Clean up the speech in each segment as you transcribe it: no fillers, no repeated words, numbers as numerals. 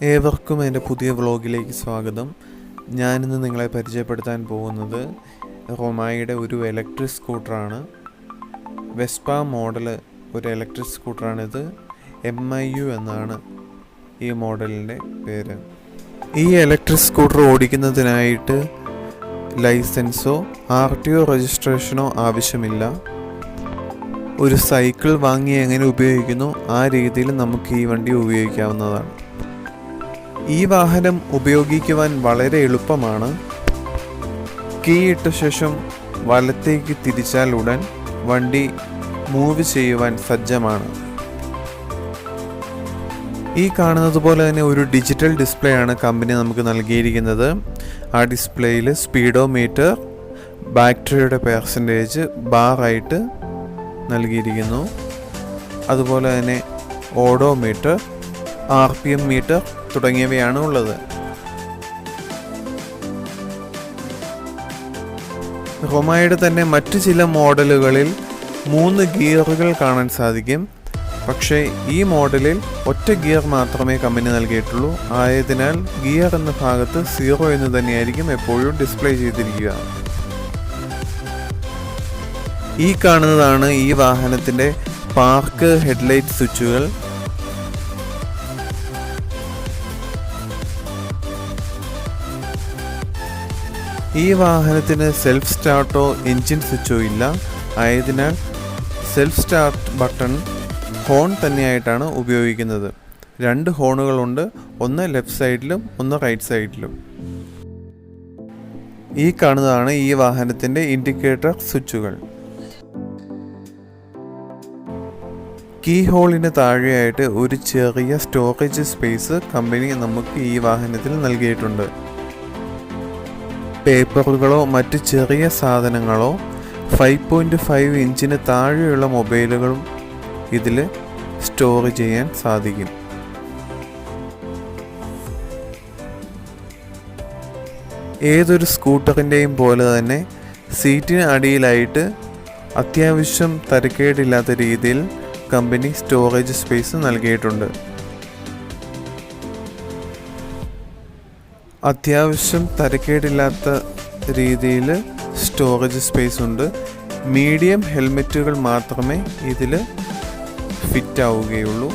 ഏവർക്കും എൻ്റെ പുതിയ വ്ളോഗിലേക്ക് സ്വാഗതം. ഞാനിന്ന് നിങ്ങളെ പരിചയപ്പെടുത്താൻ പോകുന്നത് റൊമായുടെ ഒരു ഇലക്ട്രിക് സ്കൂട്ടറാണ്. വെസ്പ മോഡൽ ഒരു ഇലക്ട്രിക് സ്കൂട്ടറാണിത്. MIU എന്നാണ് ഈ മോഡലിൻ്റെ പേര്. ഈ ഇലക്ട്രിക് സ്കൂട്ടർ ഓടിക്കുന്നതിനായിട്ട് ലൈസൻസോ RTO രജിസ്ട്രേഷനോ ആവശ്യമില്ല. ഒരു സൈക്കിൾ വാങ്ങി എങ്ങനെ ഉപയോഗിക്കുന്നു ആ രീതിയിൽ നമുക്ക് ഈ വണ്ടി ഉപയോഗിക്കാവുന്നതാണ്. ഈ വാഹനം ഉപയോഗിക്കുവാൻ വളരെ എളുപ്പമാണ്. കീ ഇട്ട ശേഷം വലത്തേക്ക് തിരിച്ചാൽ ഉടൻ വണ്ടി മൂവ് ചെയ്യുവാൻ സജ്ജമാണ്. ഈ കാണുന്നത് പോലെ തന്നെ ഒരു ഡിജിറ്റൽ ഡിസ്പ്ലേ ആണ് കമ്പനി നമുക്ക് നൽകിയിരിക്കുന്നത്. ആ ഡിസ്പ്ലേയിൽ സ്പീഡോമീറ്റർ, ബാറ്ററിയുടെ പെർസെൻറ്റേജ് ബാറായിട്ട് നൽകിയിരിക്കുന്നു. അതുപോലെ തന്നെ ഓഡോമീറ്റർ, RPM മീറ്റർ തുടങ്ങിയവയാണ് ഉള്ളത്. റൊമായുടെ തന്നെ മറ്റു ചില മോഡലുകളിൽ 3 ഗിയറുകൾ കാണാൻ സാധിക്കും. പക്ഷേ ഈ മോഡലിൽ ഒറ്റ ഗിയർ മാത്രമേ കമ്പനി നൽകിയിട്ടുള്ളൂ. ആയതിനാൽ ഗിയർ എന്ന ഭാഗത്ത് 0 എന്ന് തന്നെയായിരിക്കും എപ്പോഴും ഡിസ്പ്ലേ ചെയ്തിരിക്കുക. ഈ കാണുന്നതാണ് ഈ വാഹനത്തിൻ്റെ പാർക്ക് ഹെഡ്ലൈറ്റ് സ്വിച്ചുകൾ. ഈ വാഹനത്തിന് സെൽഫ് സ്റ്റാർട്ടോ എൻജിൻ സ്വിച്ചോ ഇല്ല. ആയതിനാൽ സെൽഫ് സ്റ്റാർട്ട് ബട്ടൺ ഹോൺ തന്നെയായിട്ടാണ് ഉപയോഗിക്കുന്നത്. 2 ഹോണുകളുണ്ട്, ഒന്ന് ലെഫ്റ്റ് സൈഡിലും ഒന്ന് റൈറ്റ് സൈഡിലും. ഈ കാണുന്നതാണ് ഈ വാഹനത്തിൻ്റെ ഇൻഡിക്കേറ്റർ സ്വിച്ചുകൾ. കീ ഹോളിന് താഴെയായിട്ട് ഒരു ചെറിയ സ്റ്റോറേജ് സ്പേസ് കമ്പനി നമുക്ക് ഈ വാഹനത്തിൽ നൽകിയിട്ടുണ്ട്. പേപ്പറുകളോ മറ്റ് ചെറിയ സാധനങ്ങളോ 5.5 ഇഞ്ചിന് താഴെയുള്ള മൊബൈലുകളും ഇതിൽ സ്റ്റോർ ചെയ്യാൻ സാധിക്കും. ഏതൊരു സ്കൂട്ടറിൻ്റെയും പോലെ തന്നെ സീറ്റിന് അടിയിലായിട്ട് അത്യാവശ്യം തരക്കേടില്ലാത്ത രീതിയിൽ കമ്പനി സ്റ്റോറേജ് സ്പേസ് നൽകിയിട്ടുണ്ട്. അത്യാവശ്യം തരക്കേടില്ലാത്ത രീതിയിൽ സ്റ്റോറേജ് സ്പേസ് ഉണ്ട്. മീഡിയം ഹെൽമെറ്റുകൾ മാത്രമേ ഇതിൽ ഫിറ്റ് ആവുകയുള്ളൂ.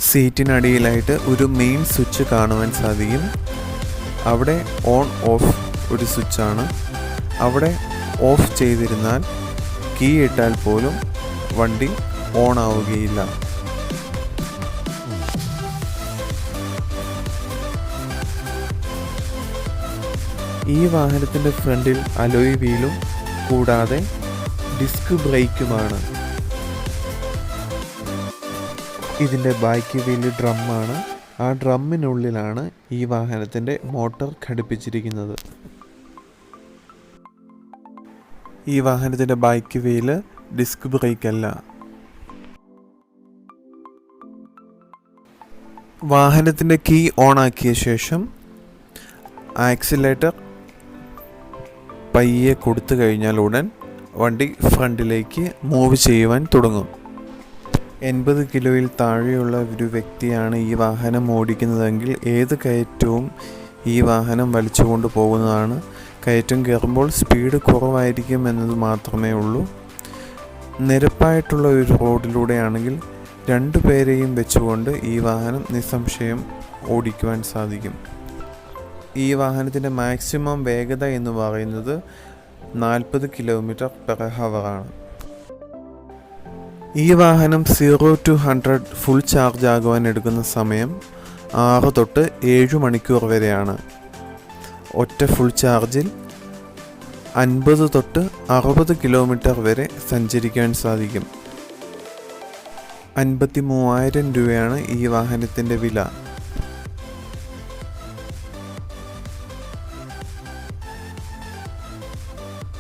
സീറ്റിനടിയിലായിട്ട് ഒരു മെയിൻ സ്വിച്ച് കാണുവാൻ സാധിക്കും. അവിടെ ഓൺ ഓഫ് ഒരു സ്വിച്ചാണ്. അവിടെ ഓഫ് ചെയ്തിരുന്നാൽ കീ ഇട്ടാൽ പോലും വണ്ടി ഓൺ ആവുകയില്ല. ഈ വാഹനത്തിൻ്റെ ഫ്രണ്ടിൽ അലോയ് വീലും കൂടാതെ ഡിസ്ക് ബ്രേക്കുമാണ്. ഇതിൻ്റെ ബാക്ക് വീല് ഡ്രമ്മാണ്. ആ ഡ്രമ്മിനുള്ളിലാണ് ഈ വാഹനത്തിൻ്റെ മോട്ടോർ ഘടിപ്പിച്ചിരിക്കുന്നത്. ഈ വാഹനത്തിൻ്റെ ബാക്ക് വീല് ഡിസ്ക് ബ്രേക്ക് അല്ല. വാഹനത്തിൻ്റെ കീ ഓൺ ആക്കിയ ശേഷം ആക്സിലേറ്റർ പയ്യെ കൊടുത്തു കഴിഞ്ഞാൽ ഉടൻ വണ്ടി ഫ്രണ്ടിലേക്ക് മൂവ് ചെയ്യുവാൻ തുടങ്ങും. 80 കിലോയിൽ താഴെയുള്ള ഒരു വ്യക്തിയാണ് ഈ വാഹനം ഓടിക്കുന്നതെങ്കിൽ ഏത് കയറ്റവും ഈ വാഹനം വലിച്ചുകൊണ്ട് പോകുന്നതാണ്. കയറ്റം കയറുമ്പോൾ സ്പീഡ് കുറവായിരിക്കും എന്നത് മാത്രമേ ഉള്ളൂ. നിരപ്പായിട്ടുള്ള ഒരു റോഡിലൂടെയാണെങ്കിൽ 2 പേരെയും വെച്ചുകൊണ്ട് ഈ വാഹനം നിസ്സംശയം ഓടിക്കുവാൻ സാധിക്കും. ഈ വാഹനത്തിൻ്റെ മാക്സിമം വേഗത എന്ന് പറയുന്നത് 40 km/h ആണ്. ഈ വാഹനം 0 to 100 ഫുൾ ചാർജ് ആകുവാൻ എടുക്കുന്ന സമയം 6 തൊട്ട് 7 മണിക്കൂർ വരെയാണ്. ഒറ്റ ഫുൾ ചാർജിൽ 50 തൊട്ട് 60 കിലോമീറ്റർ വരെ സഞ്ചരിക്കാൻ സാധിക്കും. 53,000 രൂപയാണ് ഈ വാഹനത്തിൻ്റെ വില.